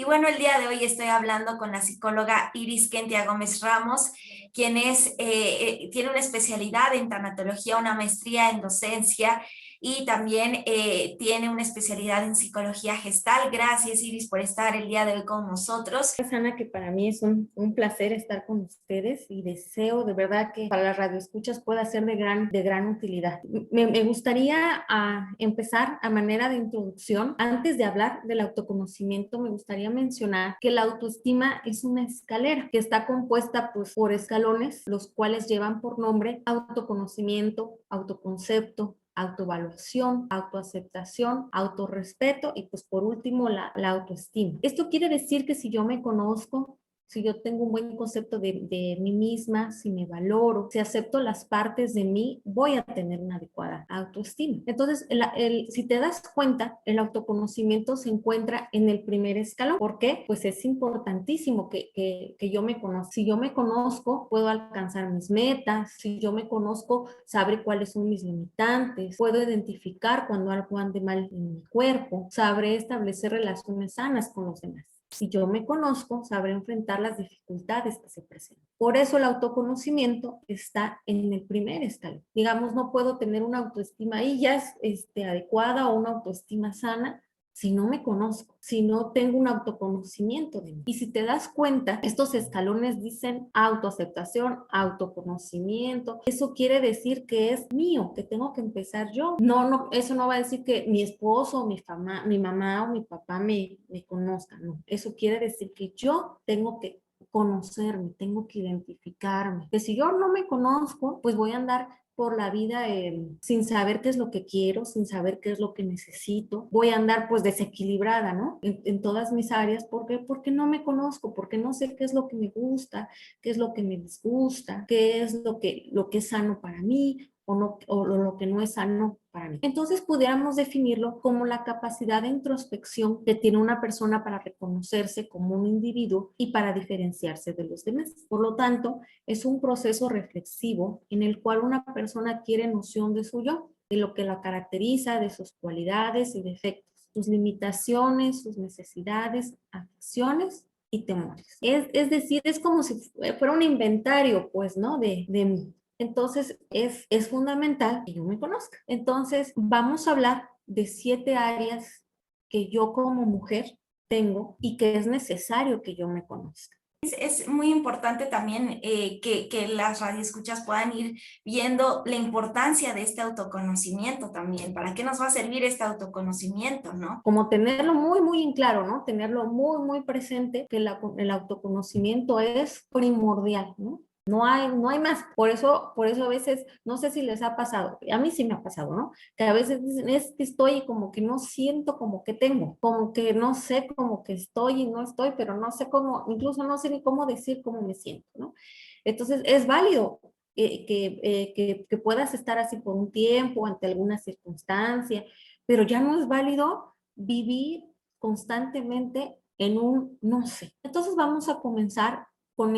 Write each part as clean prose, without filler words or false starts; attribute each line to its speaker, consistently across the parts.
Speaker 1: Y bueno, el día de hoy estoy hablando con la psicóloga Iris Kentia Gómez Ramos, quien tiene una especialidad en tanatología, una maestría en docencia y también tiene una especialidad en psicología gestal. Gracias, Iris, por estar el día de hoy con nosotros.
Speaker 2: Ana, que para mí es un placer estar con ustedes y deseo de verdad que para las radioescuchas pueda ser de gran utilidad. Me gustaría empezar a manera de introducción. Antes de hablar del autoconocimiento, me gustaría mencionar que la autoestima es una escalera que está compuesta pues, por escalones, los cuales llevan por nombre autoconocimiento, autoconcepto, autoevaluación, autoaceptación, autorrespeto y pues por último la autoestima. Esto quiere decir que si yo me conozco, si yo tengo un buen concepto de mí misma, si me valoro, si acepto las partes de mí, voy a tener una adecuada autoestima. Entonces, si te das cuenta, el autoconocimiento se encuentra en el primer escalón. ¿Por qué? Pues es importantísimo que yo me conozca. Si yo me conozco, puedo alcanzar mis metas. Si yo me conozco, sabré cuáles son mis limitantes. Puedo identificar cuando algo ande mal en mi cuerpo. Sabré establecer relaciones sanas con los demás. Si yo me conozco, sabré enfrentar las dificultades que se presentan. Por eso el autoconocimiento está en el primer escalón. Digamos, no puedo tener una autoestima ahí ya adecuada o una autoestima sana si no me conozco, si no tengo un autoconocimiento de mí. Y si te das cuenta, estos escalones dicen autoaceptación, autoconocimiento. Eso quiere decir que es mío, que tengo que empezar yo. No, eso no va a decir que mi esposo, mi mamá o mi papá me conozcan. No, eso quiere decir que yo tengo que conocerme, tengo que identificarme. Que si yo no me conozco, pues voy a andar por la vida sin saber qué es lo que quiero, sin saber qué es lo que necesito. Voy a andar pues desequilibrada, ¿no? En todas mis áreas. ¿Por qué? Porque no me conozco, porque no sé qué es lo que me gusta, qué es lo que me disgusta, qué es lo que es sano para mí o, no, o lo que no es sano para mí. Entonces pudiéramos definirlo como la capacidad de introspección que tiene una persona para reconocerse como un individuo y para diferenciarse de los demás. Por lo tanto, es un proceso reflexivo en el cual una persona adquiere noción de su yo, de lo que la caracteriza, de sus cualidades y defectos, sus limitaciones, sus necesidades, aficiones y temores. Es decir, es como si fuera un inventario, pues, ¿no? De mí. Entonces, es fundamental que yo me conozca. Entonces, vamos a hablar de 7 áreas que yo como mujer tengo y que es necesario que yo me conozca.
Speaker 1: Es muy importante también que las radioescuchas puedan ir viendo la importancia de este autoconocimiento también. ¿Para qué nos va a servir este autoconocimiento, no?
Speaker 2: Como tenerlo muy, muy en claro, ¿no? Tenerlo muy, muy presente, que el autoconocimiento es primordial, ¿no? No hay más. Por eso a veces, no sé si les ha pasado, a mí sí me ha pasado, ¿no? Que a veces dicen, es que estoy como que no siento como que tengo, como que no sé como que estoy y no estoy, pero no sé cómo, incluso no sé ni cómo decir cómo me siento, ¿no? Entonces es válido que puedas estar así por un tiempo, ante alguna circunstancia, pero ya no es válido vivir constantemente en un no sé. Entonces vamos a comenzar con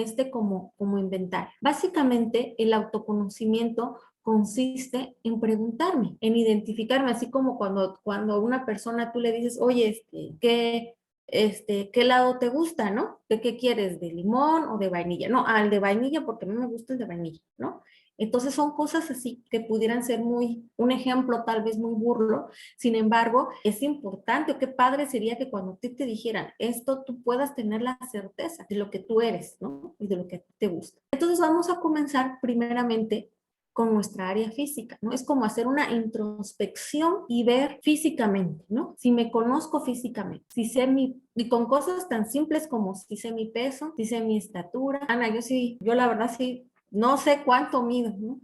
Speaker 2: como inventario. Básicamente, el autoconocimiento consiste en preguntarme, en identificarme, así como cuando a una persona tú le dices, oye, ¿qué helado te gusta, no? ¿De qué quieres? ¿De limón o de vainilla? No, al de vainilla porque a mí me gusta el de vainilla, ¿no? Entonces son cosas así que pudieran ser un ejemplo tal vez muy burlo. Sin embargo, es importante, o qué padre sería que cuando te dijeran esto, tú puedas tener la certeza de lo que tú eres, ¿no? Y de lo que a ti te gusta. Entonces vamos a comenzar primeramente con nuestra área física, ¿no? Es como hacer una introspección y ver físicamente, ¿no? Si me conozco físicamente, si sé y con cosas tan simples como si sé mi peso, si sé mi estatura. Ana, yo la verdad sí, no sé cuánto mido, ¿no?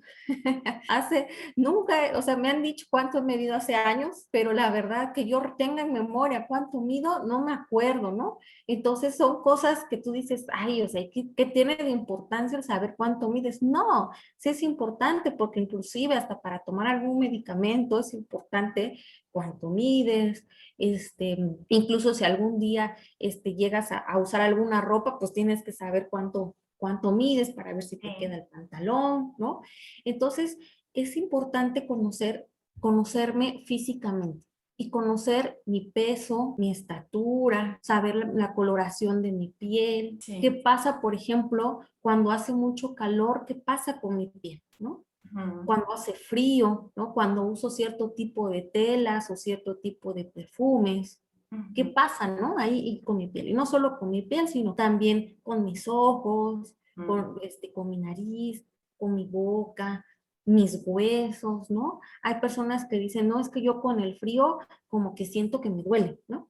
Speaker 2: Nunca, o sea, me han dicho cuánto he medido hace años, pero la verdad que yo tenga en memoria cuánto mido, no me acuerdo, ¿no? Entonces son cosas que tú dices, ay, o sea, ¿qué tiene de importancia el saber cuánto mides? No, sí es importante porque inclusive hasta para tomar algún medicamento es importante cuánto mides, incluso si algún día llegas a usar alguna ropa, pues tienes que saber cuánto mides para ver si te queda el pantalón, ¿no? Entonces, es importante conocerme físicamente. y conocer mi peso, mi estatura, saber la coloración de mi piel,
Speaker 1: Sí.
Speaker 2: qué pasa, por ejemplo, cuando hace mucho calor, qué pasa con mi piel, ¿no? Cuando hace frío, ¿no? Cuando uso cierto tipo de telas o cierto tipo de perfumes. ¿Qué pasa, no? Ahí y con mi piel. Y no solo con mi piel, sino también con mis ojos, con mi nariz, con mi boca, mis huesos, ¿no? Hay personas que dicen, no, es que yo con el frío como que siento que me duele, ¿no?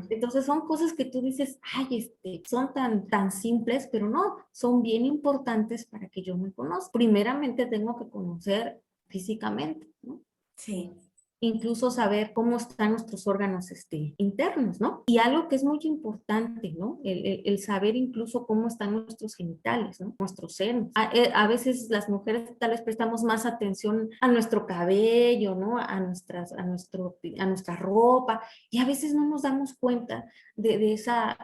Speaker 2: Entonces son cosas que tú dices, ay, son tan simples, pero no, son bien importantes para que yo me conozca. Primeramente tengo que conocer físicamente, ¿no?
Speaker 1: Sí.
Speaker 2: Incluso saber cómo están nuestros órganos internos, ¿no? Y algo que es muy importante, ¿no? El saber incluso cómo están nuestros genitales, ¿no? Nuestros senos. A veces las mujeres tal vez prestamos más atención a nuestro cabello, ¿no? A nuestra ropa, y a veces no nos damos cuenta de esa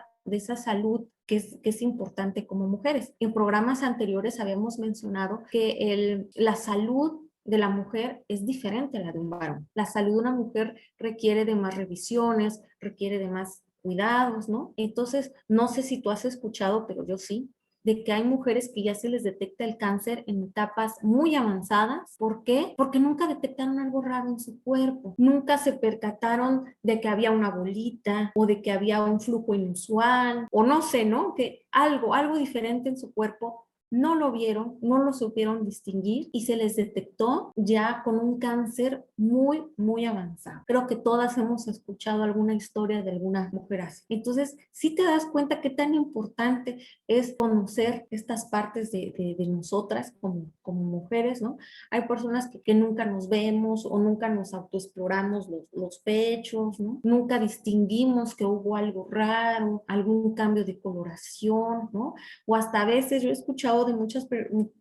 Speaker 2: salud que es importante como mujeres. En programas anteriores habíamos mencionado que la salud de la mujer es diferente a la de un varón. La salud de una mujer requiere de más revisiones, requiere de más cuidados, ¿no? Entonces, no sé si tú has escuchado, pero yo sí, de que hay mujeres que ya se les detecta el cáncer en etapas muy avanzadas. ¿Por qué? Porque nunca detectaron algo raro en su cuerpo. Nunca se percataron de que había una bolita o de que había un flujo inusual o no sé, ¿no? Que algo diferente en su cuerpo no lo vieron, no lo supieron distinguir y se les detectó ya con un cáncer muy, muy avanzado. Creo que todas hemos escuchado alguna historia de alguna mujer así. Entonces, sí te das cuenta qué tan importante es conocer estas partes de nosotras como mujeres, ¿no? Hay personas que nunca nos vemos o nunca nos autoexploramos los pechos, ¿no? Nunca distinguimos que hubo algo raro, algún cambio de coloración, ¿no? O hasta a veces yo he escuchado de muchas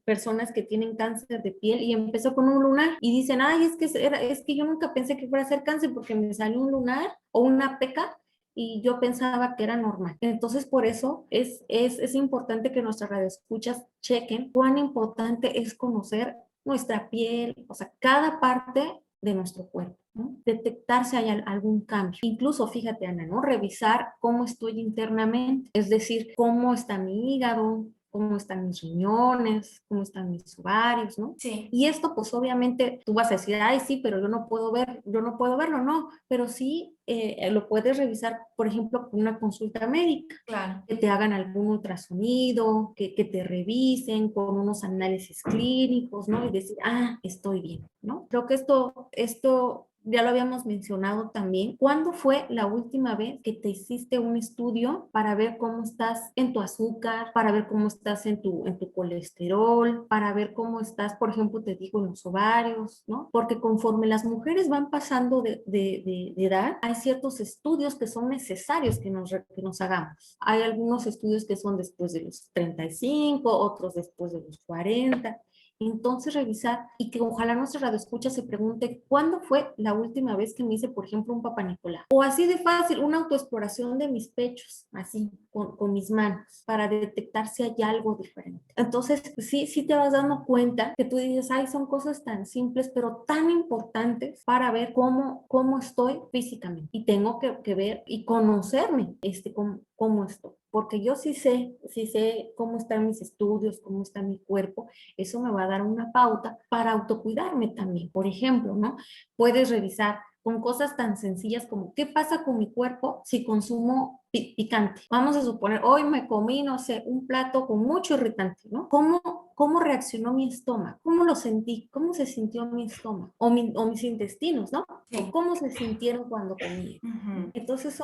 Speaker 2: personas que tienen cáncer de piel y empezó con un lunar y dicen, ay, es que yo nunca pensé que fuera a ser cáncer porque me salió un lunar o una peca y yo pensaba que era normal. Entonces, por eso es importante que nuestras radioescuchas chequen cuán importante es conocer nuestra piel, o sea, cada parte de nuestro cuerpo, ¿no? Detectar si hay algún cambio. Incluso, fíjate, Ana, ¿no? Revisar cómo estoy internamente, es decir, cómo está mi hígado, cómo están mis riñones, cómo están mis ovarios, ¿no?
Speaker 1: Sí.
Speaker 2: Y esto, pues obviamente, tú vas a decir, ay, sí, pero yo no puedo verlo, no, pero sí lo puedes revisar, por ejemplo, con una consulta médica.
Speaker 1: Claro.
Speaker 2: Que te hagan algún ultrasonido, que te revisen con unos análisis clínicos, ¿no? Y decir, ah, estoy bien, ¿no? Creo que esto ya lo habíamos mencionado también. ¿Cuándo fue la última vez que te hiciste un estudio para ver cómo estás en tu azúcar, para ver cómo estás en tu colesterol, para ver cómo estás, por ejemplo, te digo, en los ovarios, ¿no? Porque conforme las mujeres van pasando de edad, hay ciertos estudios que son necesarios que nos hagamos. Hay algunos estudios que son después de los 35, otros después de los 40. Entonces revisar y que ojalá nuestra radioescucha se pregunte ¿cuándo fue la última vez que me hice, por ejemplo, un Papá Nicolau? O así de fácil, una autoexploración de mis pechos, así, con mis manos, para detectar si hay algo diferente. Entonces, sí te vas dando cuenta que tú dices, ay, son cosas tan simples, pero tan importantes para ver cómo estoy físicamente. Y tengo que ver y conocerme, cómo estoy. Porque yo sí sé cómo están mis estudios, cómo está mi cuerpo, eso me va a dar una pauta para autocuidarme también. Por ejemplo, ¿no? Puedes revisar con cosas tan sencillas como qué pasa con mi cuerpo si consumo picante. Vamos a suponer, hoy me comí, no sé, un plato con mucho irritante, ¿no? ¿Cómo reaccionó mi estómago? ¿Cómo lo sentí? ¿Cómo se sintió mi estómago? O mis intestinos, ¿no?
Speaker 1: Sí.
Speaker 2: ¿Cómo se sintieron cuando comí? Entonces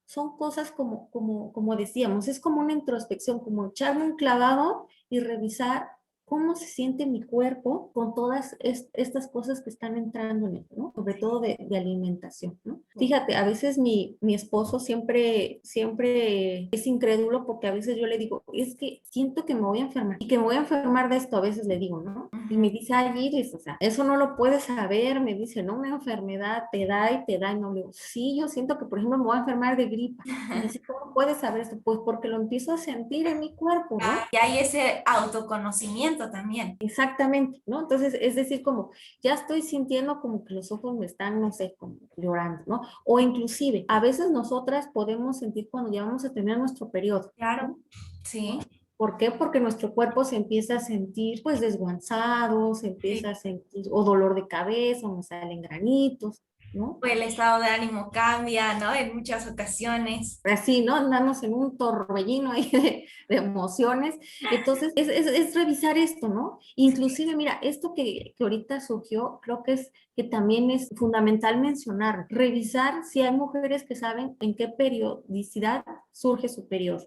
Speaker 2: son cosas como decíamos, es como una introspección, como echarme un clavado y revisar cómo se siente mi cuerpo con todas estas cosas que están entrando en él, ¿no? Sobre todo de alimentación, ¿no? Fíjate, a veces mi esposo siempre es incrédulo porque a veces yo le digo, es que siento que me voy a enfermar y que me voy a enfermar de esto, a veces le digo, ¿no? Y me dice, ay, Iris, o sea, eso no lo puedes saber, me dice, no, una enfermedad te da y te da, y no le digo, sí, yo siento que, por ejemplo, me voy a enfermar de gripa. Y dice, ¿cómo puedes saber esto? Pues porque lo empiezo a sentir en mi cuerpo, ¿no?
Speaker 1: Y hay ese autoconocimiento movimiento también.
Speaker 2: Exactamente, ¿no? Entonces, es decir, como ya estoy sintiendo como que los ojos me están, no sé, como llorando, ¿no? O inclusive, a veces nosotras podemos sentir cuando ya vamos a tener nuestro periodo,
Speaker 1: Claro,
Speaker 2: ¿no?
Speaker 1: sí.
Speaker 2: ¿Por qué? Porque nuestro cuerpo se empieza a sentir, pues, desguanzado, se empieza a sentir, o dolor de cabeza, o me salen granitos, ¿no?
Speaker 1: Pues el estado de ánimo cambia, ¿no? En muchas ocasiones.
Speaker 2: Así, ¿no? Andamos en un torbellino ahí de emociones. Entonces, es revisar esto, ¿no? Inclusive, mira, esto que ahorita surgió, creo que es que también es fundamental mencionar, revisar si hay mujeres que saben en qué periodicidad surge su periodo.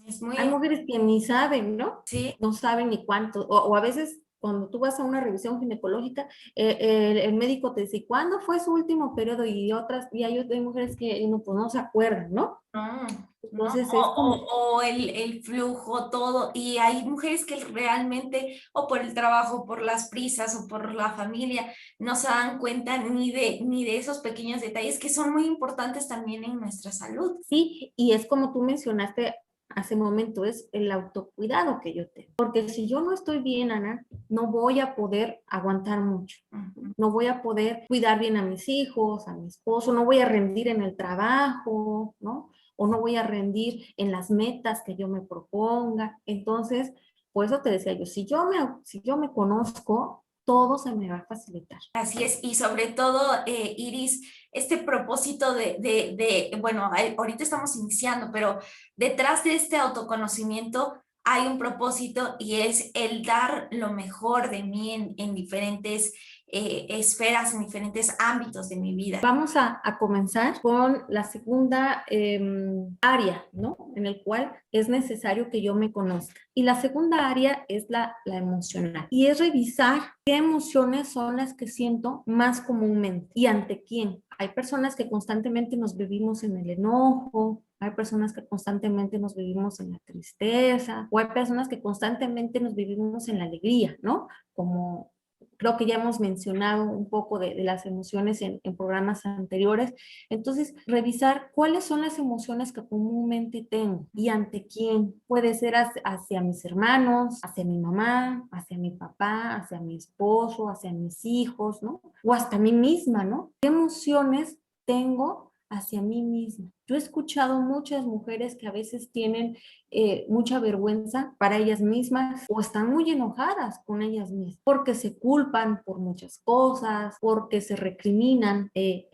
Speaker 1: Es muy,
Speaker 2: Hay mujeres que ni saben, ¿no?
Speaker 1: sí,
Speaker 2: No saben ni cuánto, o a veces cuando tú vas a una revisión ginecológica, el médico te dice, ¿cuándo fue su último periodo? Y hay mujeres que no, pues no se acuerdan, ¿no?
Speaker 1: no, no,
Speaker 2: Entonces es como,
Speaker 1: o el flujo, todo, y hay mujeres que realmente, o por el trabajo, por las prisas, o por la familia, no se dan cuenta ni de esos pequeños detalles que son muy importantes también en nuestra salud.
Speaker 2: sí, y es como tú mencionaste hace un momento, es el autocuidado que yo tengo. Porque si yo no estoy bien, Ana, no voy a poder aguantar mucho. No voy a poder cuidar bien a mis hijos, a mi esposo, no voy a rendir en el trabajo, ¿no? O no voy a rendir en las metas que yo me proponga. Entonces, por eso te decía yo, si yo me conozco, todo se me va a facilitar.
Speaker 1: Así es, y sobre todo, Iris, este propósito bueno, ahorita estamos iniciando, pero detrás de este autoconocimiento hay un propósito y es el dar lo mejor de mí en diferentes esferas, en diferentes ámbitos de mi vida.
Speaker 2: Vamos a comenzar con la segunda área, ¿no? En el cual es necesario que yo me conozca. Y la segunda área es la emocional. Y es revisar qué emociones son las que siento más comúnmente y ante quién. Hay personas que constantemente nos vivimos en el enojo, hay personas que constantemente nos vivimos en la tristeza, o hay personas que constantemente nos vivimos en la alegría, ¿no? Como creo que ya hemos mencionado un poco de las emociones en programas anteriores. Entonces, revisar cuáles son las emociones que comúnmente tengo y ante quién. Puede ser hacia mis hermanos, hacia mi mamá, hacia mi papá, hacia mi esposo, hacia mis hijos, ¿no? O hasta mí misma, ¿no? ¿Qué emociones tengo hacia mí misma? Yo he escuchado muchas mujeres que a veces tienen mucha vergüenza para ellas mismas o están muy enojadas con ellas mismas porque se culpan por muchas cosas, porque se recriminan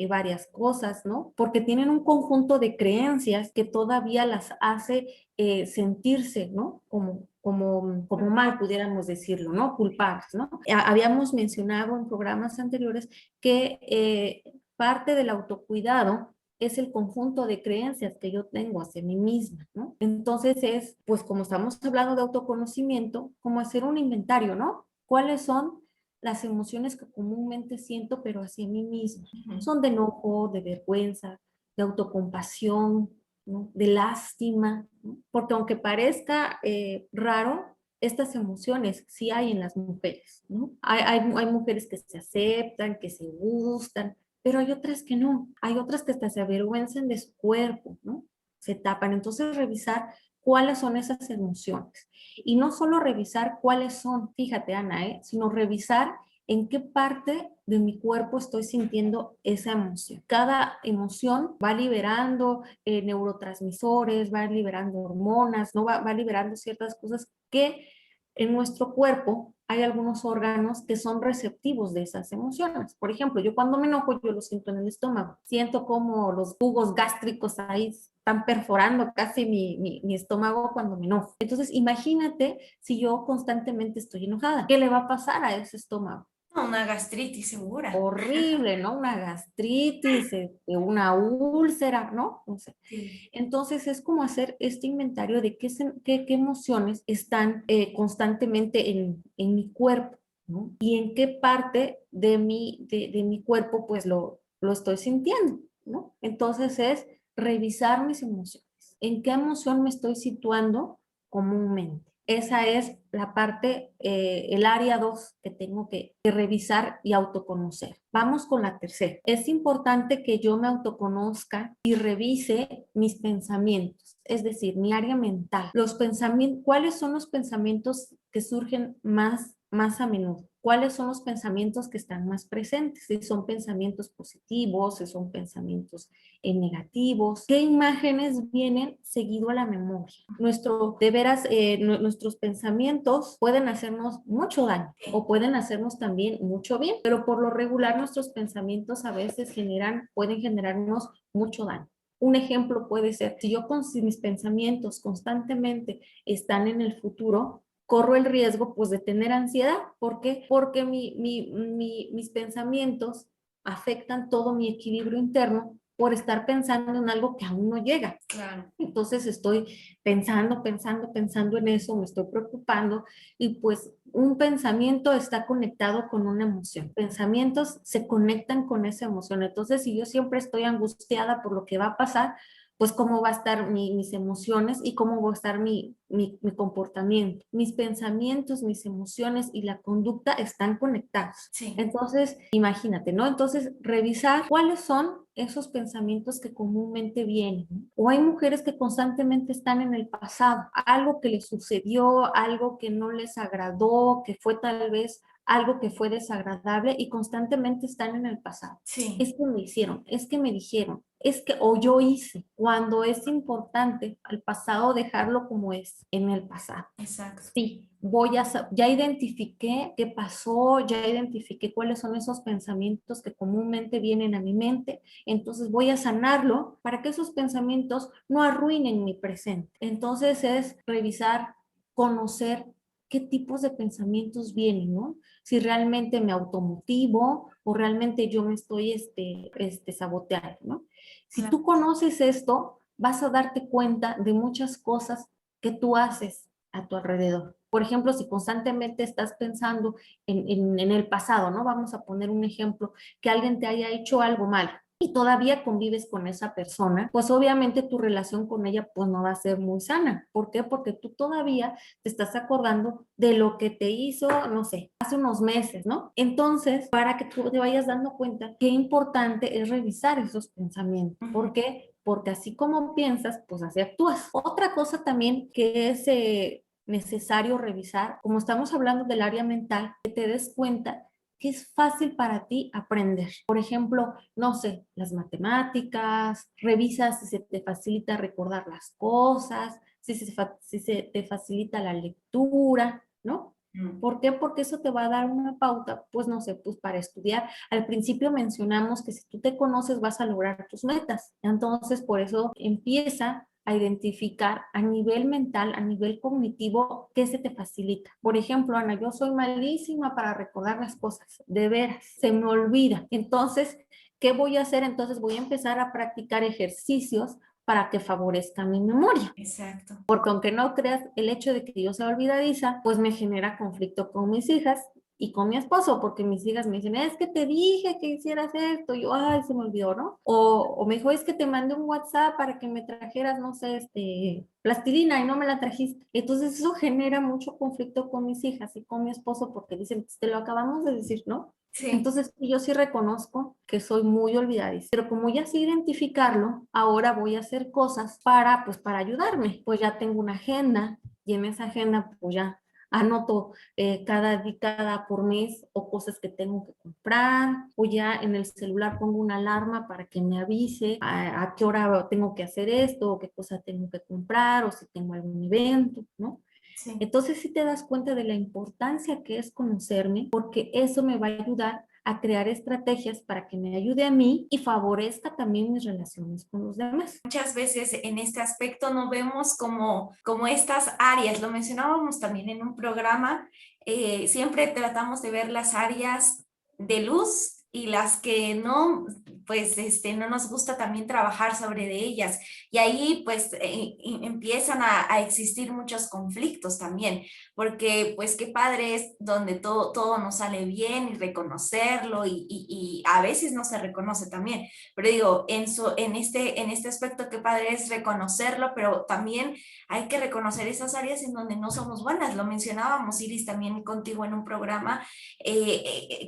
Speaker 2: varias cosas, ¿no? Porque tienen un conjunto de creencias que todavía las hace sentirse, ¿no? Como mal, pudiéramos decirlo, ¿no? Culpables, ¿no? Habíamos mencionado en programas anteriores que parte del autocuidado es el conjunto de creencias que yo tengo hacia mí misma, ¿no? Entonces es, pues como estamos hablando de autoconocimiento, como hacer un inventario, ¿no? ¿Cuáles son las emociones que comúnmente siento, pero hacia mí misma? Son de enojo, de vergüenza, de autocompasión, ¿no? De lástima, ¿no? Porque aunque parezca raro, estas emociones sí hay en las mujeres, ¿no? Hay mujeres que se aceptan, que se gustan, pero hay otras que no, hay otras que hasta se avergüenzan de su cuerpo, ¿no? Se tapan. Entonces, revisar cuáles son esas emociones. Y no solo revisar cuáles son, fíjate, Ana, sino revisar en qué parte de mi cuerpo estoy sintiendo esa emoción. Cada emoción va liberando neurotransmisores, va liberando hormonas, ¿no? Va liberando ciertas cosas que en nuestro cuerpo hay algunos órganos que son receptivos de esas emociones. Por ejemplo, yo cuando me enojo, yo lo siento en el estómago. Siento como los jugos gástricos ahí están perforando casi mi estómago cuando me enojo. Entonces, imagínate si yo constantemente estoy enojada. ¿Qué le va a pasar a ese estómago?
Speaker 1: Una gastritis segura.
Speaker 2: Horrible, ¿no? Una gastritis, una úlcera, ¿no? No sé.
Speaker 1: Sí.
Speaker 2: Entonces es como hacer este inventario de qué emociones están constantemente en mi cuerpo, ¿no? Y en qué parte de mi cuerpo pues lo estoy sintiendo, ¿no? Entonces es revisar mis emociones. ¿En qué emoción me estoy situando comúnmente? esa es la parte, el área 2 que tengo que revisar y autoconocer. Vamos con la tercera. Es importante que yo me autoconozca y revise mis pensamientos, es decir, mi área mental. Los pensamientos, ¿cuáles son los pensamientos que surgen más a menudo? ¿Cuáles son los pensamientos que están más presentes? Si son pensamientos positivos, si son pensamientos negativos. ¿Qué imágenes vienen seguido a la memoria? De veras, nuestros pensamientos pueden hacernos mucho daño o pueden hacernos también mucho bien, pero por lo regular nuestros pensamientos a veces pueden generarnos mucho daño. Un ejemplo puede ser, si mis pensamientos constantemente están en el futuro, corro el riesgo pues de tener ansiedad. ¿Por qué? Porque mis pensamientos afectan todo mi equilibrio interno por estar pensando en algo que aún no llega.
Speaker 1: Claro.
Speaker 2: Entonces estoy pensando en eso, me estoy preocupando y pues un pensamiento está conectado con una emoción. Pensamientos se conectan con esa emoción. Entonces, si yo siempre estoy angustiada por lo que va a pasar, pues cómo va a estar mis emociones y cómo va a estar mi comportamiento. Mis pensamientos, mis emociones y la conducta están conectados.
Speaker 1: Sí.
Speaker 2: Entonces, imagínate, ¿no? Entonces, revisar cuáles son esos pensamientos que comúnmente vienen, ¿no? O hay mujeres que constantemente están en el pasado, algo que les sucedió, algo que no les agradó, que fue tal vez algo que fue desagradable y constantemente están en el pasado.
Speaker 1: Sí.
Speaker 2: Es que me hicieron, es que me dijeron, o yo hice, cuando es importante al pasado dejarlo como es, en el pasado.
Speaker 1: Exacto.
Speaker 2: Sí, ya identifiqué qué pasó, ya identifiqué cuáles son esos pensamientos que comúnmente vienen a mi mente, entonces voy a sanarlo para que esos pensamientos no arruinen mi presente. Entonces es revisar, conocer qué tipos de pensamientos vienen, ¿no? Si realmente me automotivo o realmente yo me estoy saboteando, ¿no? Si
Speaker 1: Claro.
Speaker 2: tú conoces esto, vas a darte cuenta de muchas cosas que tú haces a tu alrededor. Por ejemplo, si constantemente estás pensando en el pasado, ¿no? Vamos a poner un ejemplo, que alguien te haya hecho algo mal y todavía convives con esa persona, pues obviamente tu relación con ella pues no va a ser muy sana. ¿Por qué? Porque tú todavía te estás acordando de lo que te hizo, no sé, hace unos meses, ¿no? Entonces, para que tú te vayas dando cuenta qué importante es revisar esos pensamientos. ¿Por qué? Porque así como piensas, pues así actúas. Otra cosa también que es necesario revisar, como estamos hablando del área mental, que te des cuenta que es fácil para ti aprender. Por ejemplo, no sé, las matemáticas, revisas si se te facilita recordar las cosas, si se te facilita la lectura, ¿no? ¿Por qué? Porque eso te va a dar una pauta, pues no sé, pues para estudiar. Al principio mencionamos que si tú te conoces vas a lograr tus metas. Entonces, por eso empieza a identificar a nivel mental, a nivel cognitivo, qué se te facilita. Por ejemplo, Ana, yo soy malísima para recordar las cosas, de veras, se me olvida. Entonces, ¿qué voy a hacer? Entonces voy a empezar a practicar ejercicios para que favorezca mi memoria.
Speaker 1: Exacto.
Speaker 2: Porque aunque no creas, el hecho de que yo sea olvidadiza, pues me genera conflicto con mis hijas y con mi esposo, porque mis hijas me dicen, es que te dije que hicieras esto, y yo, ay, se me olvidó, ¿no? O me dijo, es que te mandé un WhatsApp para que me trajeras, no sé, plastilina y no me la trajiste. Entonces eso genera mucho conflicto con mis hijas y con mi esposo, porque dicen, te lo acabamos de decir, ¿no?
Speaker 1: Sí.
Speaker 2: Entonces yo sí reconozco que soy muy olvidadiza, pero como ya sé identificarlo, ahora voy a hacer cosas para ayudarme. Pues ya tengo una agenda y en esa agenda pues ya anoto cada por mes o cosas que tengo que comprar, o ya en el celular pongo una alarma para que me avise a qué hora tengo que hacer esto, o qué cosa tengo que comprar, o si tengo algún evento, ¿no?
Speaker 1: Sí.
Speaker 2: Entonces sí te das cuenta de la importancia que es conocerme, porque eso me va a ayudar a crear estrategias para que me ayude a mí y favorezca también mis relaciones con los demás.
Speaker 1: Muchas veces en este aspecto no vemos como estas áreas, lo mencionábamos también en un programa, siempre tratamos de ver las áreas de luz y las que no pues no nos gusta también trabajar sobre de ellas. Y ahí pues empiezan a existir muchos conflictos también, porque pues qué padre es donde todo nos sale bien y reconocerlo y a veces no se reconoce también, pero digo, en este aspecto qué padre es reconocerlo, pero también hay que reconocer esas áreas en donde no somos buenas. Lo mencionábamos, Iris, también contigo en un programa,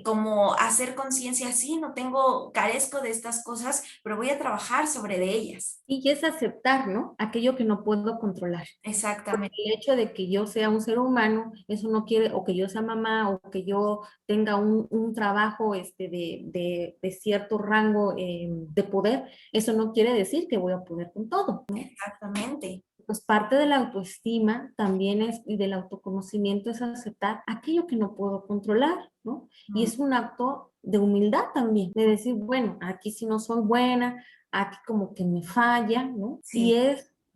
Speaker 1: como hacer conciencia, sí, no tengo, carezco de estas cosas, pero voy a trabajar sobre de ellas.
Speaker 2: Y es aceptar, ¿no? Aquello que no puedo controlar. Porque
Speaker 1: Exactamente.
Speaker 2: el hecho de que yo sea un ser humano, eso no quiere, o que yo sea mamá, o que yo tenga un trabajo de cierto rango de poder, eso no quiere decir que voy a poder con todo, ¿no?
Speaker 1: Exactamente.
Speaker 2: Pues parte de la autoestima también es, y del autoconocimiento es aceptar aquello que no puedo controlar, ¿no? Y
Speaker 1: Mm,
Speaker 2: es un acto de humildad también, de decir, bueno, aquí sí no soy buena, aquí como que me falla, ¿no?
Speaker 1: sí,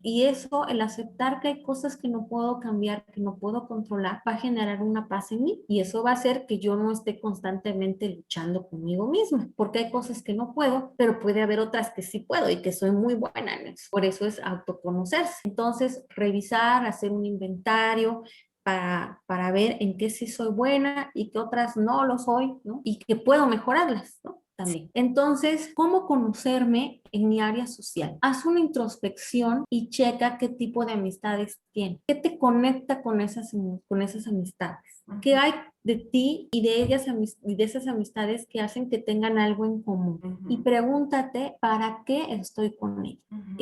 Speaker 2: Y eso, el aceptar que hay cosas que no puedo cambiar, que no puedo controlar, va a generar una paz en mí y eso va a hacer que yo no esté constantemente luchando conmigo misma, porque hay cosas que no puedo, pero puede haber otras que sí puedo y que soy muy buena en eso. Por eso es autoconocerse. Entonces, revisar, hacer un inventario, para ver en qué sí soy buena y qué otras no lo soy, ¿no? Y que puedo mejorarlas, ¿no? También. Entonces, ¿cómo conocerme en mi área social? Haz una introspección y checa qué tipo de amistades tienes. ¿Qué te conecta con esas amistades? ¿Qué
Speaker 1: ujú,
Speaker 2: hay de ti y de ellas y de esas amistades que hacen que tengan algo en común? Y
Speaker 1: ujú,
Speaker 2: pregúntate, ¿para qué estoy con ellos?
Speaker 1: ujú.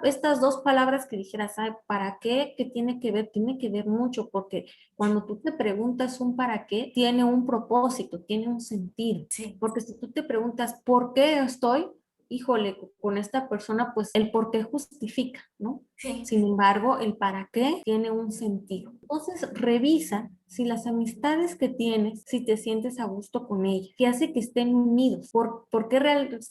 Speaker 2: Estas dos palabras que dijeras, ¿sabe? ¿Para qué? ¿Qué tiene que ver? Tiene que ver mucho porque cuando tú te preguntas un para qué, tiene un propósito, tiene un sentido.
Speaker 1: Sí,
Speaker 2: Porque si tú te preguntas, ¿por qué estoy? Híjole, con esta persona, pues el por qué justifica, ¿no?
Speaker 1: sí,
Speaker 2: Sin embargo, el para qué tiene un sentido. Entonces, revisa si las amistades que tienes, si te sientes a gusto con ellas, qué hace que estén unidos, por qué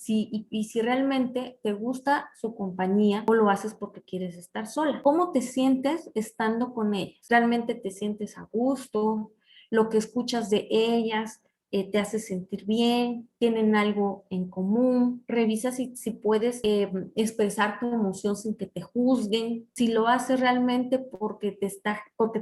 Speaker 2: y si realmente te gusta su compañía o lo haces porque quieres estar sola. ¿Cómo te sientes estando con ellas? ¿Realmente te sientes a gusto? ¿Lo que escuchas de ellas te hace sentir bien? ¿Tienen algo en común? Revisa si puedes expresar tu emoción sin que te juzguen, si lo haces realmente porque te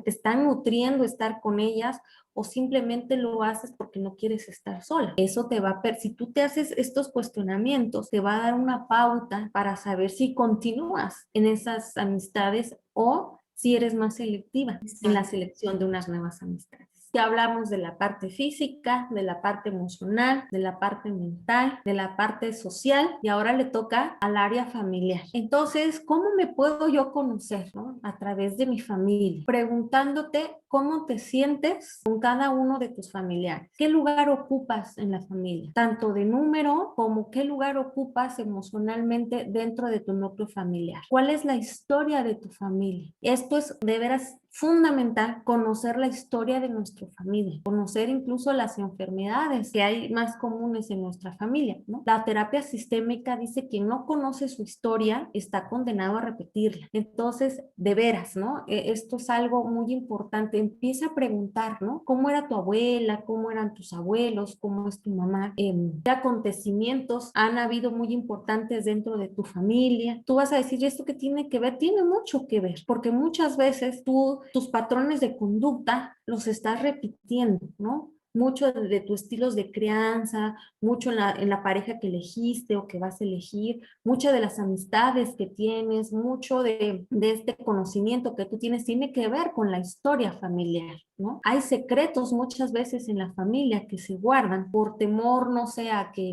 Speaker 2: están nutriendo estar con ellas o simplemente lo haces porque no quieres estar sola. Eso te va si tú te haces estos cuestionamientos, te va a dar una pauta para saber si continúas en esas amistades o si eres más selectiva en la
Speaker 1: exacto.
Speaker 2: selección de unas nuevas amistades. Ya hablamos de la parte física, de la parte emocional, de la parte mental, de la parte social y ahora le toca al área familiar. Entonces, ¿cómo me puedo yo conocer, ¿no? A través de mi familia, preguntándote cómo te sientes con cada uno de tus familiares. ¿Qué lugar ocupas en la familia? Tanto de número como qué lugar ocupas emocionalmente dentro de tu núcleo familiar. ¿Cuál es la historia de tu familia? Esto es de veras fundamental, conocer la historia de nuestra familia, conocer incluso las enfermedades que hay más comunes en nuestra familia, ¿no? La terapia sistémica dice que quien no conoce su historia está condenado a repetirla. Entonces, de veras, ¿no? Esto es algo muy importante. Empieza a preguntar, ¿no? ¿Cómo era tu abuela? ¿Cómo eran tus abuelos? ¿Cómo es tu mamá? ¿Qué acontecimientos han habido muy importantes dentro de tu familia? Tú vas a decir, ¿esto qué tiene que ver? Tiene mucho que ver, porque muchas veces tus patrones de conducta los estás repitiendo, ¿no? Mucho de tus estilos de crianza, mucho en la pareja que elegiste o que vas a elegir, muchas de las amistades que tienes, mucho de este conocimiento que tú tienes tiene que ver con la historia familiar, ¿no? Hay secretos muchas veces en la familia que se guardan por temor, no sé,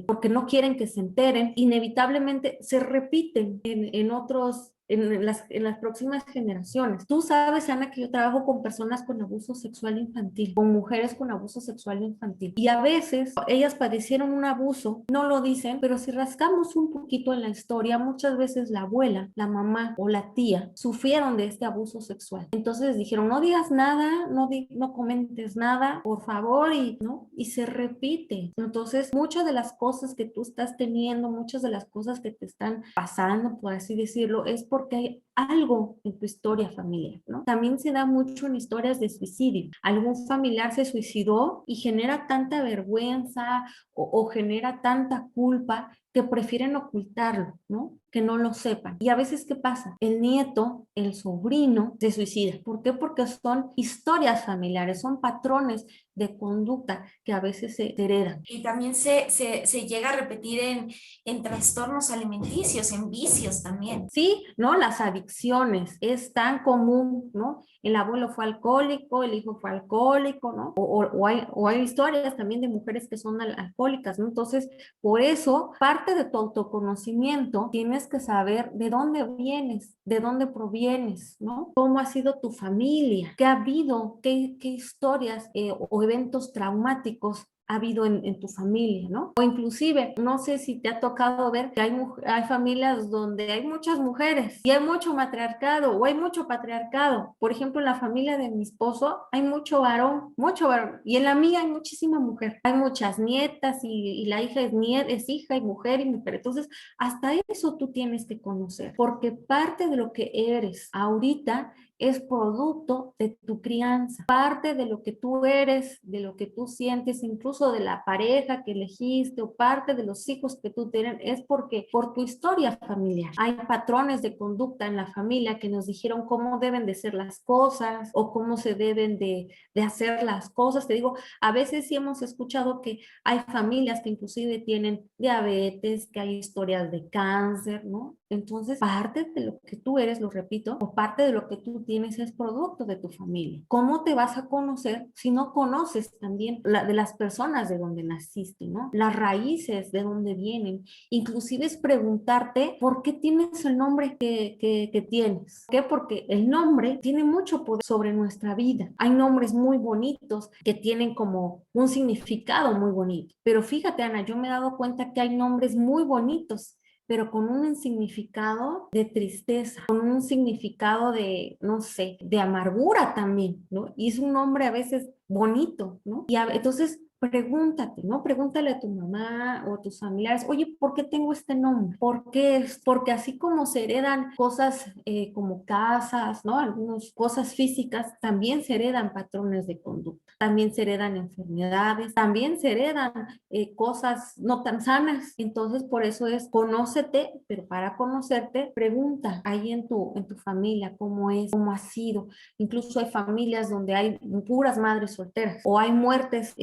Speaker 2: porque no quieren que se enteren, inevitablemente se repiten en otros en las próximas generaciones. Tú sabes, Ana, que yo trabajo con personas con abuso sexual infantil, con mujeres con abuso sexual infantil. Y a veces ellas padecieron un abuso, no lo dicen, pero si rascamos un poquito en la historia, muchas veces la abuela, la mamá o la tía sufrieron de este abuso sexual. Entonces dijeron, no digas nada, no comentes nada, por favor, ¿no? Y se repite. Entonces, muchas de las cosas que tú estás teniendo, muchas de las cosas que te están pasando, por así decirlo, es porque algo en tu historia familiar, ¿no? También se da mucho en historias de suicidio. Algún familiar se suicidó y genera tanta vergüenza o genera tanta culpa que prefieren ocultarlo, ¿no? Que no lo sepan. Y a veces, ¿qué pasa? El nieto, el sobrino, se suicida. ¿Por qué? Porque son historias familiares, son patrones de conducta que a veces se heredan.
Speaker 1: Y también se llega a repetir en trastornos alimenticios, en vicios también.
Speaker 2: Sí, ¿no? Las adicciones es tan común, ¿no? El abuelo fue alcohólico, el hijo fue alcohólico, ¿no? O hay historias también de mujeres que son alcohólicas, ¿no? Entonces, por eso, parte de tu autoconocimiento, tienes que saber de dónde vienes, de dónde provienes, ¿no? ¿Cómo ha sido tu familia? ¿Qué ha habido? ¿Qué historias o eventos traumáticos ha habido en tu familia, ¿no? O inclusive, no sé si te ha tocado ver que hay familias donde hay muchas mujeres y hay mucho matriarcado o hay mucho patriarcado. Por ejemplo, en la familia de mi esposo hay mucho varón, y en la mía hay muchísima mujer. Hay muchas nietas y la hija es hija y mujer. Entonces, hasta eso tú tienes que conocer, porque parte de lo que eres ahorita es producto de tu crianza, parte de lo que tú eres, de lo que tú sientes, incluso de la pareja que elegiste o parte de los hijos que tú tienes, es porque por tu historia familiar. Hay patrones de conducta en la familia que nos dijeron cómo deben de ser las cosas o cómo se deben de hacer las cosas. Te digo, a veces sí hemos escuchado que hay familias que inclusive tienen diabetes, que hay historias de cáncer, ¿no? Entonces, parte de lo que tú eres, lo repito, o parte de lo que tú tienes es producto de tu familia. ¿Cómo te vas a conocer si no conoces también de las personas de donde naciste, ¿no? Las raíces de dónde vienen. Inclusive es preguntarte por qué tienes el nombre que tienes. ¿Por qué? Porque el nombre tiene mucho poder sobre nuestra vida. Hay nombres muy bonitos que tienen como un significado muy bonito. Pero fíjate, Ana, yo me he dado cuenta que hay nombres muy bonitos pero con un significado de tristeza, con un significado de, no sé, de amargura también, ¿no? Y es un nombre a veces bonito, ¿no? Entonces, pregúntate, ¿no? Pregúntale a tu mamá o a tus familiares, oye, ¿por qué tengo este nombre? ¿Por qué es? Porque así como se heredan cosas como casas, ¿no? Algunas cosas físicas, también se heredan patrones de conducta, también se heredan enfermedades, también se heredan cosas no tan sanas. Entonces, por eso es conócete, pero para conocerte, pregunta ahí en tu familia cómo es, cómo ha sido. Incluso hay familias donde hay puras madres solteras o hay muertes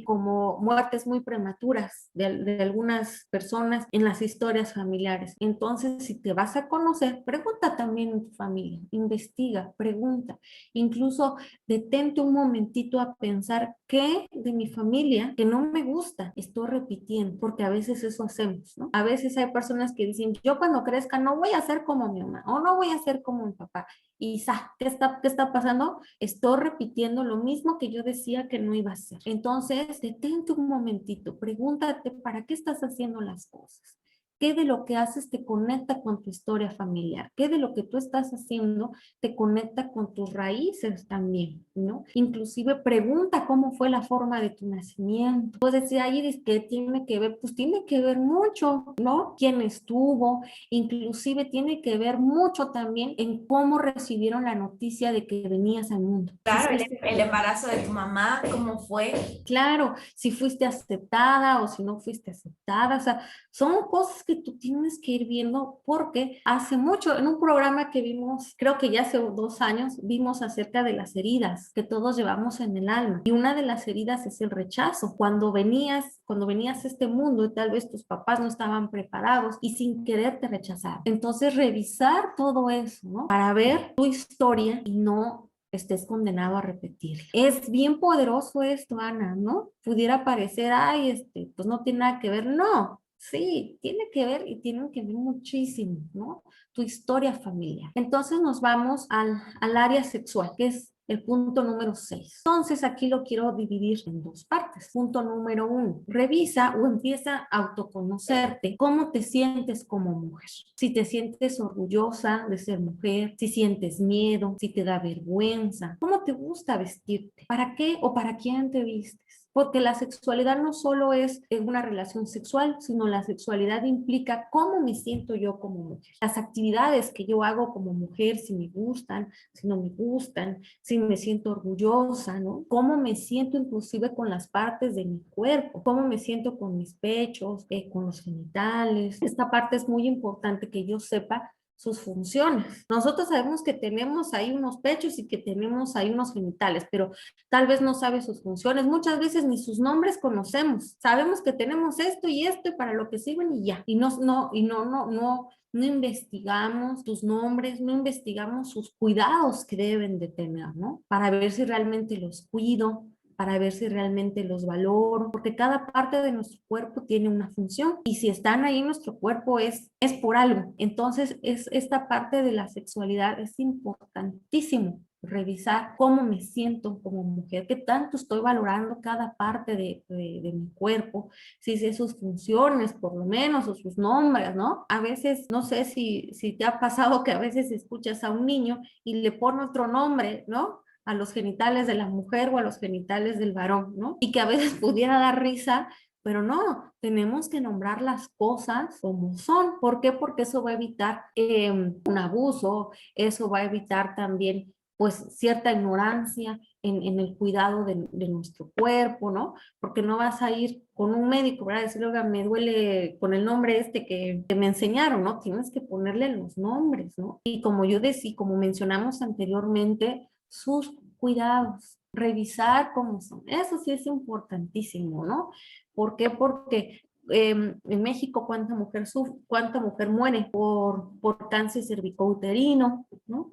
Speaker 2: como muertes muy prematuras de algunas personas en las historias familiares. Entonces, si te vas a conocer, pregunta también en tu familia, investiga, pregunta. Incluso detente un momentito a pensar qué de mi familia que no me gusta estoy repitiendo, porque a veces eso hacemos, ¿no? A veces hay personas que dicen, yo cuando crezca no voy a ser como mi mamá o no voy a ser como mi papá. Y qué está pasando? Estoy repitiendo lo mismo que yo decía que no iba a hacer. Entonces, detente un momentito, pregúntate, ¿para qué estás haciendo las cosas? ¿Qué de lo que haces te conecta con tu historia familiar? ¿Qué de lo que tú estás haciendo te conecta con tus raíces también, ¿no? Inclusive pregunta cómo fue la forma de tu nacimiento. Puedes decir, ahí que tiene que ver, pues tiene que ver mucho, ¿no? ¿Quién estuvo? Inclusive tiene que ver mucho también en cómo recibieron la noticia de que venías al mundo.
Speaker 1: Claro, el embarazo de tu mamá, ¿cómo fue?
Speaker 2: Claro, si fuiste aceptada o si no fuiste aceptada, o sea, son cosas que tú tienes que ir viendo porque hace mucho, en un programa que vimos, creo que ya hace 2 años, vimos acerca de las heridas que todos llevamos en el alma. Y una de las heridas es el rechazo. Cuando venías a este mundo y tal vez tus papás no estaban preparados y sin querer te rechazaron. Entonces, revisar todo eso, ¿no? Para ver tu historia y no estés condenado a repetir. Es bien poderoso esto, Ana, ¿no? Pudiera parecer, ay, pues no tiene nada que ver. No, sí, tiene que ver y tienen que ver muchísimo, ¿no? Tu historia familiar. Entonces nos vamos al área sexual, que es el punto número 6. Entonces aquí lo quiero dividir en dos partes. Punto número 1, revisa o empieza a autoconocerte cómo te sientes como mujer. Si te sientes orgullosa de ser mujer, si sientes miedo, si te da vergüenza, cómo te gusta vestirte, para qué o para quién te vistes. porque la sexualidad no solo es una relación sexual, sino la sexualidad implica cómo me siento yo como mujer. Las actividades que yo hago como mujer, si me gustan, si no me gustan, si me siento orgullosa, ¿no? Cómo me siento inclusive con las partes de mi cuerpo, cómo me siento con mis pechos, con los genitales. Esta parte es muy importante que yo sepa sus funciones. Nosotros sabemos que tenemos ahí unos pechos y que tenemos ahí unos genitales, pero tal vez no sabe sus funciones. Muchas veces ni sus nombres conocemos. Sabemos que tenemos esto y esto y para lo que sirven y ya. Y no investigamos sus nombres, no investigamos sus cuidados que deben de tener, ¿no? Para ver si realmente los cuido, para ver si realmente los valoro, porque cada parte de nuestro cuerpo tiene una función y si están ahí en nuestro cuerpo es por algo. Entonces, esta parte de la sexualidad es importantísimo revisar cómo me siento como mujer, qué tanto estoy valorando cada parte de mi cuerpo, si sé sus funciones por lo menos o sus nombres, ¿no? A veces, no sé si te ha pasado que a veces escuchas a un niño y le pone otro nombre, ¿no? A los genitales de la mujer o a los genitales del varón, ¿no? Y que a veces pudiera dar risa, pero no, tenemos que nombrar las cosas como son. ¿Por qué? Porque eso va a evitar un abuso, eso va a evitar también pues cierta ignorancia en el cuidado de nuestro cuerpo, ¿no? Porque no vas a ir con un médico, ¿verdad? Decirle, oiga, me duele con el nombre este que me enseñaron, ¿no? Tienes que ponerle los nombres, ¿no? Y como yo decía, como mencionamos anteriormente, sus cuidados, revisar cómo son. Eso sí es importantísimo, ¿no? ¿Por qué? Porque en México, cuánta mujer muere por cáncer cervicouterino, ¿no?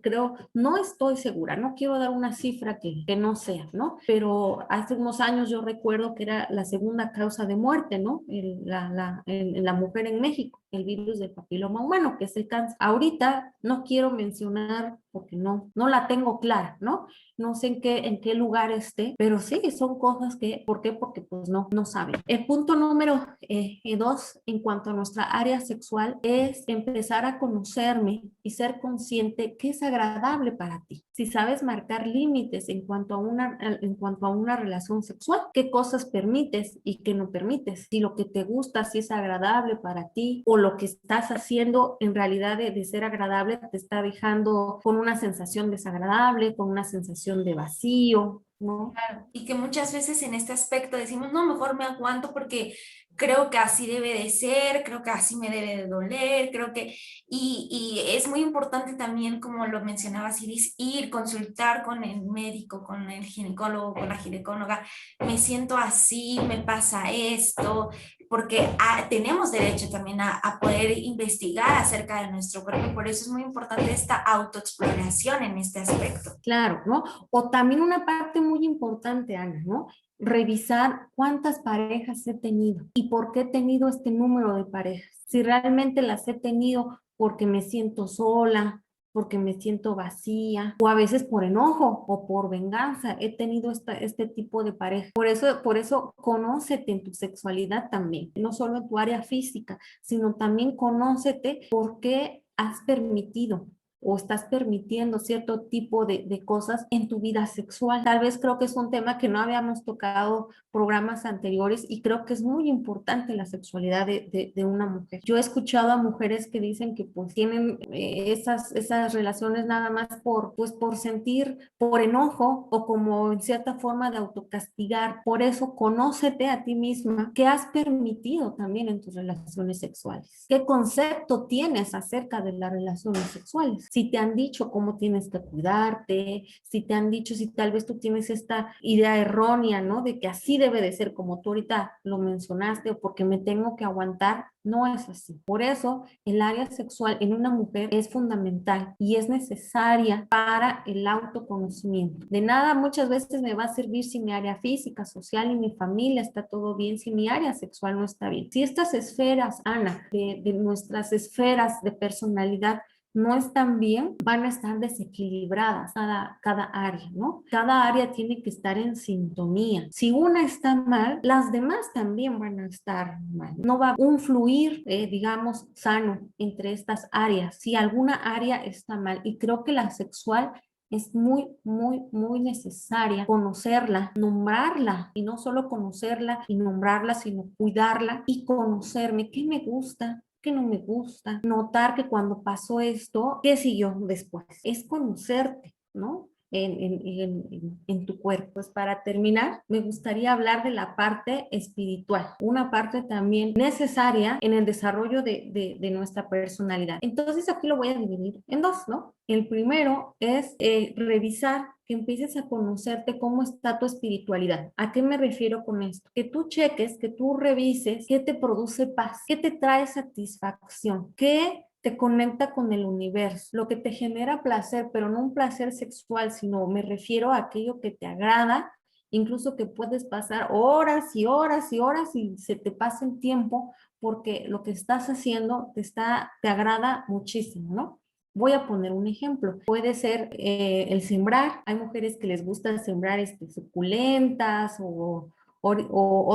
Speaker 2: Creo, no estoy segura, no quiero dar una cifra que no sea, ¿no? Pero hace unos años yo recuerdo que era la segunda causa de muerte, ¿no? En la mujer en México, el virus del papiloma humano, que es el cáncer. Ahorita no quiero mencionar porque no la tengo clara, ¿no? No sé en qué lugar esté, pero sí, son cosas que, ¿por qué? Porque pues no saben. El punto número 2, en cuanto a nuestra área sexual, es empezar a conocerme y ser consciente que es agradable para ti. Si sabes marcar límites en cuanto a una relación sexual, qué cosas permites y qué no permites. Si lo que te gusta, si es agradable para ti o lo que estás haciendo en realidad de ser agradable te está dejando con una sensación desagradable, con una sensación de vacío, ¿no?
Speaker 1: Claro, y que muchas veces en este aspecto decimos, no, mejor me aguanto porque creo que así debe de ser, creo que así me debe de doler, creo que, y es muy importante también, como lo mencionabas, Iris, ir, consultar con el médico, con el ginecólogo, con la ginecóloga, me siento así, me pasa esto, porque tenemos derecho también a poder investigar acerca de nuestro cuerpo, y por eso es muy importante esta autoexploración en este aspecto.
Speaker 2: Claro, ¿no? O también una parte muy importante, Ana, ¿no? Revisar cuántas parejas he tenido y por qué he tenido este número de parejas. Si realmente las he tenido porque me siento sola, porque me siento vacía, o a veces por enojo o por venganza, he tenido este tipo de pareja. Por eso, conócete en tu sexualidad también, no solo en tu área física, sino también conócete por qué has permitido o estás permitiendo cierto tipo de cosas en tu vida sexual. Tal vez creo que es un tema que no habíamos tocado programas anteriores y creo que es muy importante la sexualidad de una mujer. Yo he escuchado a mujeres que dicen que pues tienen esas relaciones nada más por sentir, por enojo o como en cierta forma de autocastigar. Por eso conócete a ti misma, qué has permitido también en tus relaciones sexuales, qué concepto tienes acerca de las relaciones sexuales, si te han dicho cómo tienes que cuidarte, si te han dicho, si tal vez tú tienes esta idea errónea, ¿no? De que así debe de ser, como tú ahorita lo mencionaste, o porque me tengo que aguantar, no es así. Por eso, el área sexual en una mujer es fundamental y es necesaria para el autoconocimiento. De nada muchas veces me va a servir si mi área física, social y mi familia está todo bien, si mi área sexual no está bien. Si estas esferas, Ana, de nuestras esferas de personalidad no están bien, van a estar desequilibradas cada área, ¿no? Cada área tiene que estar en sintonía. Si una está mal, las demás también van a estar mal. No va un fluir, digamos, sano entre estas áreas. Si alguna área está mal, y creo que la sexual es muy, muy, muy necesaria conocerla, nombrarla, y no solo conocerla y nombrarla, sino cuidarla y conocerme qué me gusta, qué no me gusta, notar que cuando pasó esto, ¿qué siguió después? Es conocerte, ¿no? En tu cuerpo. Pues para terminar, me gustaría hablar de la parte espiritual, una parte también necesaria en el desarrollo de nuestra personalidad. Entonces aquí lo voy a dividir en dos, ¿no? El primero es revisar, que empieces a conocerte cómo está tu espiritualidad. ¿A qué me refiero con esto? Que tú cheques, que tú revises qué te produce paz, qué te trae satisfacción, qué te conecta con el universo, lo que te genera placer, pero no un placer sexual, sino me refiero a aquello que te agrada, incluso que puedes pasar horas y horas y horas y se te pasa el tiempo porque lo que estás haciendo te agrada muchísimo, ¿no? Voy a poner un ejemplo. Puede ser el sembrar. Hay mujeres que les gusta sembrar suculentas o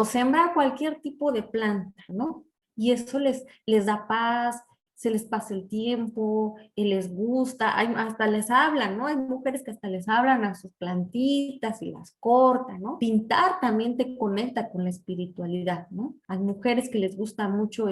Speaker 2: sembrar cualquier tipo de planta, ¿no? Y eso les da paz, se les pasa el tiempo, y les gusta, hasta les hablan, ¿no? Hay mujeres que hasta les hablan a sus plantitas y las cortan, ¿no? Pintar también te conecta con la espiritualidad, ¿no? Hay mujeres que les gusta mucho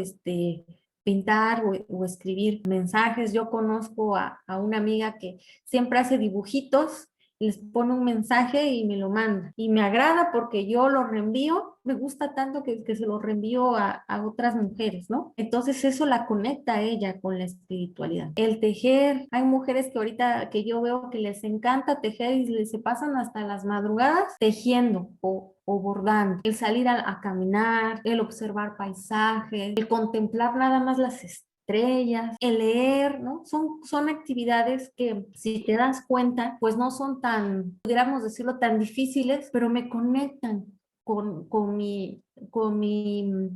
Speaker 2: pintar o escribir mensajes. Yo conozco a una amiga que siempre hace dibujitos, les pone un mensaje y me lo manda. Y me agrada porque yo lo reenvío, me gusta tanto que se lo reenvío a otras mujeres, ¿no? Entonces eso la conecta a ella con la espiritualidad. El tejer, hay mujeres que ahorita que yo veo que les encanta tejer y se pasan hasta las madrugadas tejiendo o bordando, el salir a caminar, el observar paisajes, el contemplar nada más las estrellas, el leer, ¿no? Son actividades que, si te das cuenta, pues no son tan, pudiéramos decirlo, tan difíciles, pero me conectan con mi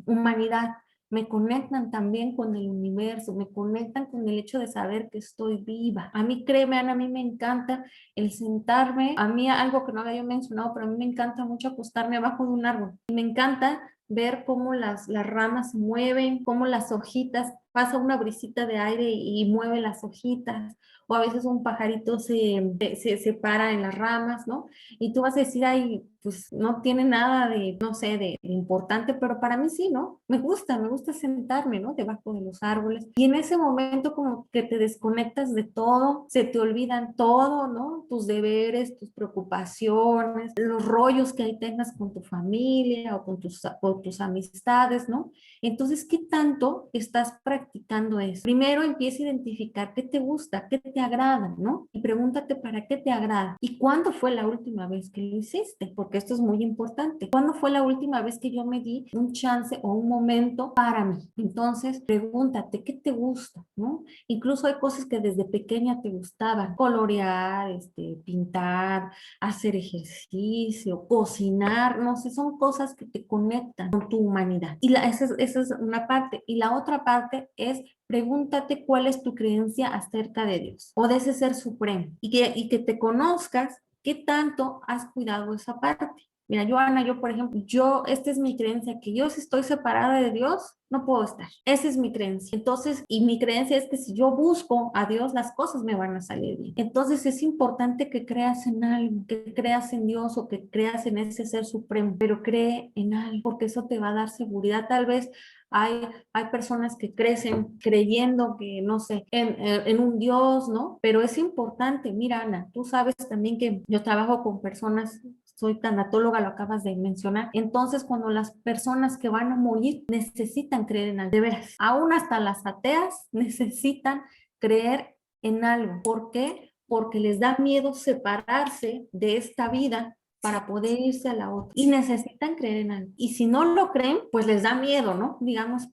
Speaker 2: humanidad. Me conectan también con el universo, me conectan con el hecho de saber que estoy viva. A mí, créeme, Ana, a mí me encanta el sentarme, a mí algo que no había yo mencionado, pero a mí me encanta mucho acostarme abajo de un árbol. Me encanta ver cómo las ramas se mueven, cómo las hojitas, pasa una brisita de aire y mueve las hojitas, o a veces un pajarito se para en las ramas, ¿no? Y tú vas a decir, ay, pues no tiene nada de, no sé, de importante, pero para mí sí, ¿no? Me gusta sentarme, ¿no? Debajo de los árboles. Y en ese momento como que te desconectas de todo, se te olvidan todo, ¿no? Tus deberes, tus preocupaciones, los rollos que ahí tengas con tu familia o tus amistades, ¿no? Entonces, ¿qué tanto estás practicando eso? Primero empieza a identificar qué te gusta, qué te agrada, ¿no? Y pregúntate para qué te agrada y cuándo fue la última vez que lo hiciste, porque esto es muy importante. ¿Cuándo fue la última vez que yo me di un chance o un momento para mí? Entonces, pregúntate qué te gusta, ¿no? Incluso hay cosas que desde pequeña te gustaban, colorear, pintar, hacer ejercicio, cocinar, no sé, son cosas que te conectan con tu humanidad. Y esa es una parte. Y la otra parte es pregúntate cuál es tu creencia acerca de Dios o de ese ser supremo y que te conozcas qué tanto has cuidado esa parte. Mira, Joana, yo, por ejemplo, esta es mi creencia, que yo si estoy separada de Dios, no puedo estar. Esa es mi creencia. Entonces, y mi creencia es que si yo busco a Dios, las cosas me van a salir bien. Entonces, es importante que creas en algo, que creas en Dios o que creas en ese ser supremo, pero cree en algo, porque eso te va a dar seguridad. Tal vez hay personas que crecen creyendo que, no sé, en un Dios, ¿no? Pero es importante, mira, Ana, tú sabes también que yo trabajo con personas, soy tanatóloga, lo acabas de mencionar. Entonces, cuando las personas que van a morir necesitan creer en algo, de veras, aún hasta las ateas necesitan creer en algo. ¿Por qué? Porque les da miedo separarse de esta vida para poder irse a la otra. Y necesitan creer en algo. Y si no lo creen, pues les da miedo, ¿no? Digamos,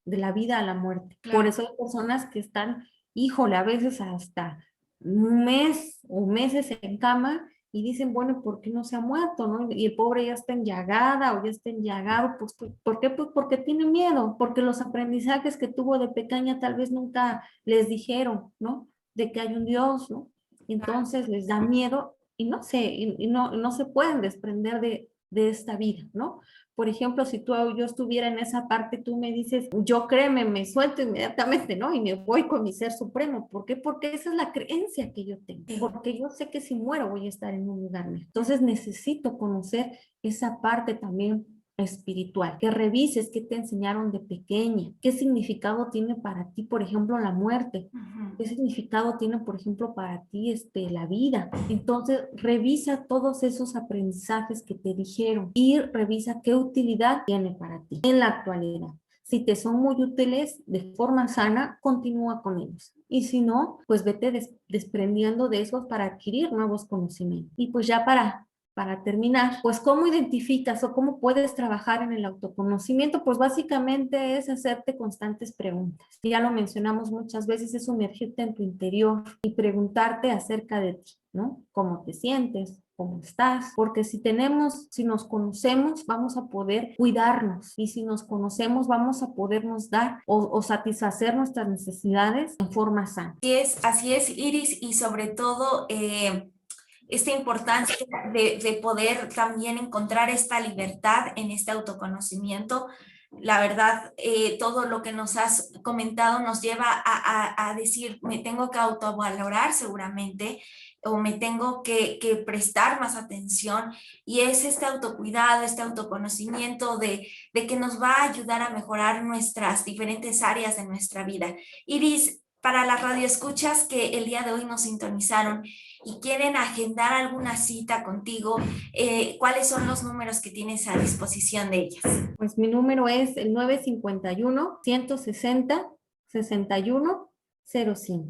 Speaker 2: de la vida a la muerte. Por
Speaker 1: Claro.
Speaker 2: eso hay personas que están, híjole, a veces hasta un mes o meses en cama y dicen, bueno, ¿por qué no se ha muerto, no? Y el pobre ya está enllagada o ya está enllagado, pues, ¿por qué? Pues porque tiene miedo, porque los aprendizajes que tuvo de pequeña tal vez nunca les dijeron, ¿no? De que hay un Dios, ¿no? Entonces les da miedo y no sé, y no se pueden desprender de esta vida, ¿no? Por ejemplo, si yo estuviera en esa parte, tú me dices, yo créeme, me suelto inmediatamente, ¿no? Y me voy con mi ser supremo. ¿Por qué? Porque esa es la creencia que yo tengo. Porque yo sé que si muero voy a estar en un lugar mejor. Entonces necesito conocer esa parte también espiritual, que revises qué te enseñaron de pequeña, qué significado tiene para ti, por ejemplo, la muerte, qué significado tiene, por ejemplo, para ti la vida. Entonces, revisa todos esos aprendizajes que te dijeron y revisa qué utilidad tiene para ti en la actualidad. Si te son muy útiles de forma sana, continúa con ellos. Y si no, pues vete desprendiendo de esos para adquirir nuevos conocimientos. Y pues ya para terminar, pues ¿cómo identificas o cómo puedes trabajar en el autoconocimiento? Pues básicamente es hacerte constantes preguntas. Ya lo mencionamos muchas veces, es sumergirte en tu interior y preguntarte acerca de ti, ¿no? ¿Cómo te sientes? ¿Cómo estás? Porque si nos conocemos, vamos a poder cuidarnos, y si nos conocemos, vamos a podernos dar o satisfacer nuestras necesidades en forma sana.
Speaker 1: Así es, Iris, y sobre todo esta importancia de poder también encontrar esta libertad en este autoconocimiento. La verdad, todo lo que nos has comentado nos lleva a decir, me tengo que autovalorar seguramente, o me tengo que prestar más atención, y es este autocuidado, este autoconocimiento de que nos va a ayudar a mejorar nuestras diferentes áreas de nuestra vida. Iris, para las radioescuchas que el día de hoy nos sintonizaron y quieren agendar alguna cita contigo, ¿cuáles son los números que tienes a disposición de ellas?
Speaker 2: Pues mi número es el 951-160-6105.